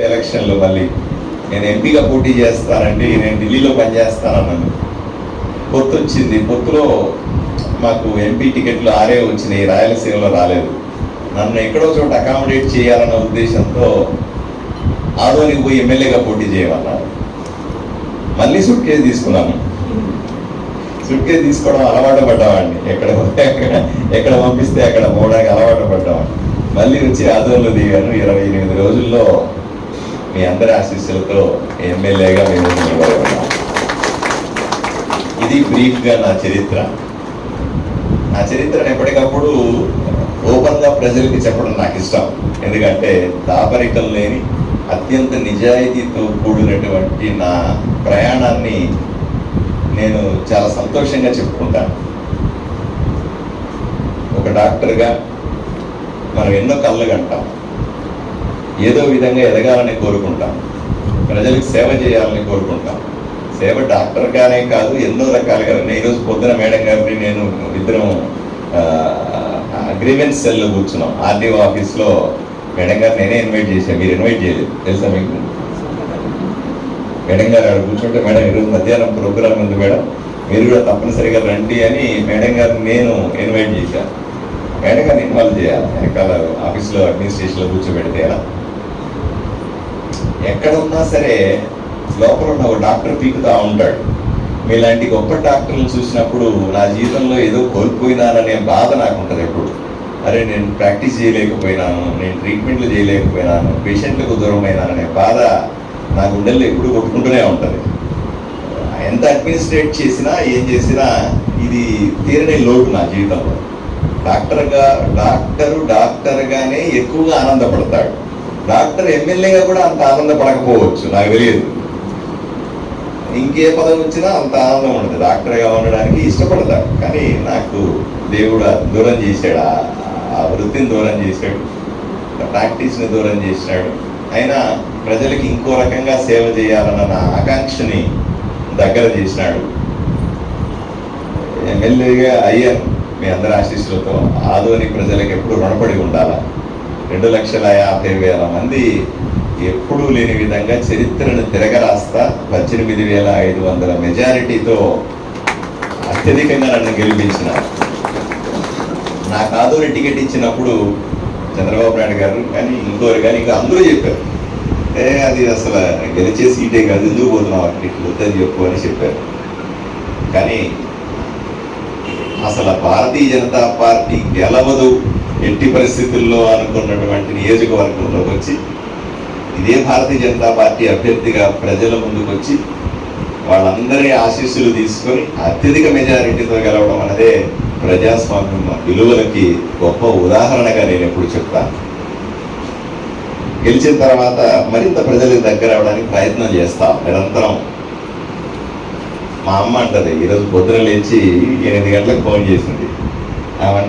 ఎలక్షన్లో మళ్ళీ నేను ఎంపీగా పోటీ చేస్తానంటే నేను ఢిల్లీలో పనిచేస్తానన్నాను. పొత్తు వచ్చింది. పొత్తులో మాకు ఎంపీ టికెట్లు 6 వచ్చినాయి, రాయలసీమలో రాలేదు. నన్ను ఎక్కడో చోట అకామిడేట్ చేయాలన్న ఉద్దేశంతో ఆదోనికి పోయి ఎమ్మెల్యేగా పోటీ చేయమన్నారు. మళ్ళీ సూట్ కేసు తీసుకున్నాను. సూట్ కేసు తీసుకోవడం అలవాటు పడ్డామండి. ఎక్కడ పంపిస్తే అక్కడ పోవడానికి అలవాటు పడ్డామండి. మళ్ళీ వచ్చి ఆదోన్లో దిగాను. 28 రోజుల్లో మీ అందరి ఆశీస్సులతో ఎమ్మెల్యేగా మేము నిలబడి ఉన్నాం. ఇది బ్రీఫ్గా నా చరిత్ర. నా చరిత్రను ఎప్పటికప్పుడు ఓపెన్గా ప్రజలకి చెప్పడం నాకు ఇష్టం. ఎందుకంటే దాపరికం లేని అత్యంత నిజాయితీతో కూడినటువంటి నా ప్రయాణాన్ని నేను చాలా సంతోషంగా చెప్పుకుంటాను. ఒక డాక్టర్గా మనం ఎన్నో కళ్ళు కంటాం. ఏదో విధంగా ఎదగాలని కోరుకుంటాం. ప్రజలకు సేవ చేయాలని కోరుకుంటాం. సేవ డాక్టర్గానే కాదు, ఎన్నో రకాలుగా. ఈరోజు పొద్దున మేడం గారిని నేను ఇద్దరం అగ్రిమెంట్ సెల్లో కూర్చున్నాం. ఆర్డీఓ ఆఫీస్లో మేడం గారు నేనే ఇన్వైట్ చేశాను, మీరు ఇన్వైట్ చేయలేదు తెలుసా మీకు? మేడం గారు అక్కడ కూర్చుంటే, మేడం ఈరోజు మధ్యాహ్నం ప్రోగ్రామ్ ఉంది మేడం, మీరు కూడా తప్పనిసరిగా రండి అని మేడం గారిని నేను ఇన్వైట్ చేశాను. మేడం గారిని ఇన్వాల్వ్ చేయాలి. వెనకాల ఆఫీస్లో అడ్మినిస్ట్రేషన్లో కూర్చోబెడితే ఎలా? ఎక్కడ ఉన్నా సరే లోపల ఉన్న ఒక డాక్టర్ పీకుతా ఉంటాడు. మీలాంటి గొప్ప డాక్టర్లను చూసినప్పుడు నా జీవితంలో ఏదో కోల్పోయినాననే బాధ నాకు ఉంటుంది ఎప్పుడు. అరే నేను ప్రాక్టీస్ చేయలేకపోయినాను, నేను ట్రీట్మెంట్లు చేయలేకపోయినాను, పేషెంట్లకు దూరమైనాననే బాధ నా గుండెల్లో ఎప్పుడు కొట్టుకుంటూనే ఉంటుంది. ఎంత అడ్మినిస్ట్రేట్ చేసినా ఏం చేసినా ఇది తీరని లోటు నా జీవితంలో. డాక్టర్గానే ఎక్కువగా ఆనందపడతాడు. డాక్టర్ ఎమ్మెల్యేగా కూడా అంత ఆనందపడకపోవచ్చు, నాకు తెలియదు. ఇంకే పదవి వచ్చినా అంత ఆనందం ఉండదు. డాక్టర్గా ఉండడానికి ఇష్టపడతాడు. కానీ నాకు దేవుడు దూరం చేశాడు, ఆ వృత్తిని దూరం చేశాడు, ప్రాక్టీస్ని దూరం చేసినాడు. అయినా ప్రజలకి ఇంకో రకంగా సేవ చేయాలన్న నా ఆకాంక్షని దగ్గర చేసినాడు. ఎమ్మెల్యేగా అయ్యాను మీ అందరి ఆశీస్సులతో. ఆదోని ప్రజలకు ఎప్పుడు రుణపడి ఉండాలా. 2,50,000 మంది ఎప్పుడూ లేని విధంగా చరిత్రను తిరగరాస్తా 18,500 మెజారిటీతో అత్యధికంగా నన్ను గెలిపించినారు. నాకు ఆదోని టికెట్ ఇచ్చినప్పుడు చంద్రబాబు నాయుడు గారు కానీ ఇంకోరు కానీ ఇంకా అందరూ చెప్పారు, అది అసలు గెలిచే సీటే కాదు, ఎందుకు పోతున్నావు టికెట్లు వద్దని చెప్పు అని చెప్పారు. కానీ అసలు భారతీయ జనతా పార్టీ గెలవదు ఎట్టి పరిస్థితుల్లో అనుకున్నటువంటి నియోజకవర్గంలోకి వచ్చి ఇదే భారతీయ జనతా పార్టీ అభ్యర్థిగా ప్రజల ముందుకు వచ్చి వాళ్ళందరి ఆశీస్సులు తీసుకొని అత్యధిక మెజారిటీతో గెలవడం అనేదే ప్రజాస్వామ్యం విలువలకి గొప్ప ఉదాహరణగా నేను ఎప్పుడు చెప్తాను. గెలిచిన తర్వాత మరింత ప్రజలకు దగ్గర అవడానికి ప్రయత్నం చేస్తాం నిరంతరం. మా అమ్మ అంటది, ఈరోజు పొద్దున లేచి 8 గంటలకు ఫోన్ చేసింది. ఆమె